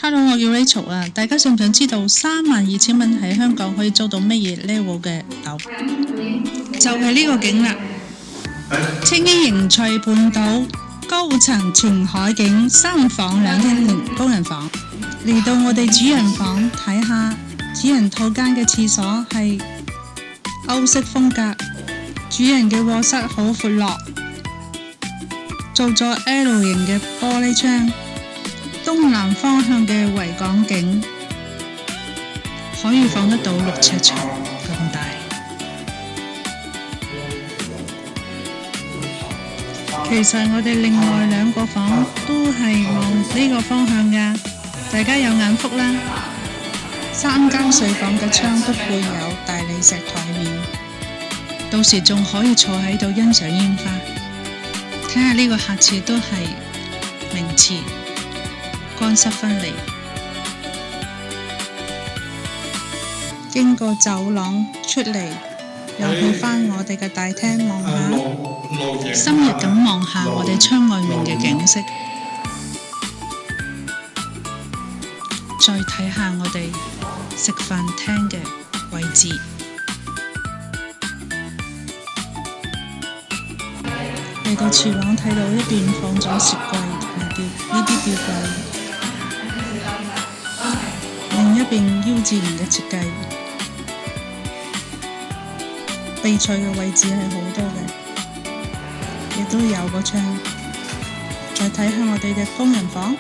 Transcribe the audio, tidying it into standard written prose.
Hello， 我叫 Rachel 啊，大家想唔想知道32,000蚊喺香港可以租到乜嘢 level 嘅樓？就係呢個景啦，青衣瀛翠半島高層全海景，3房2廳連工人房。嚟到我哋主人房睇下，主人套間嘅廁所係歐式風格，主人嘅臥室好闊落，做咗 L 型嘅玻璃窗。東南方向嘅維港景，可以放得到6尺床咁大。其實我哋另外2個房都係望呢個方向㗎，大家有眼福啦。3間睡房嘅窗都配有大理石台面，到時仲可以坐喺度欣賞煙花。睇下呢個客廁都係名廁。乾濕分離，經過走廊出嚟，又去返我哋嘅大廳望下，深入咁望下我哋窗外面嘅景色，再睇下我哋食飯廳嘅位置。嚟到廚房睇到一邊放咗雪櫃同埋呢啲吊櫃。另一邊腰自然嘅設計，備菜嘅位置係好多嘅，亦都有個窗。再睇下我哋嘅工人房。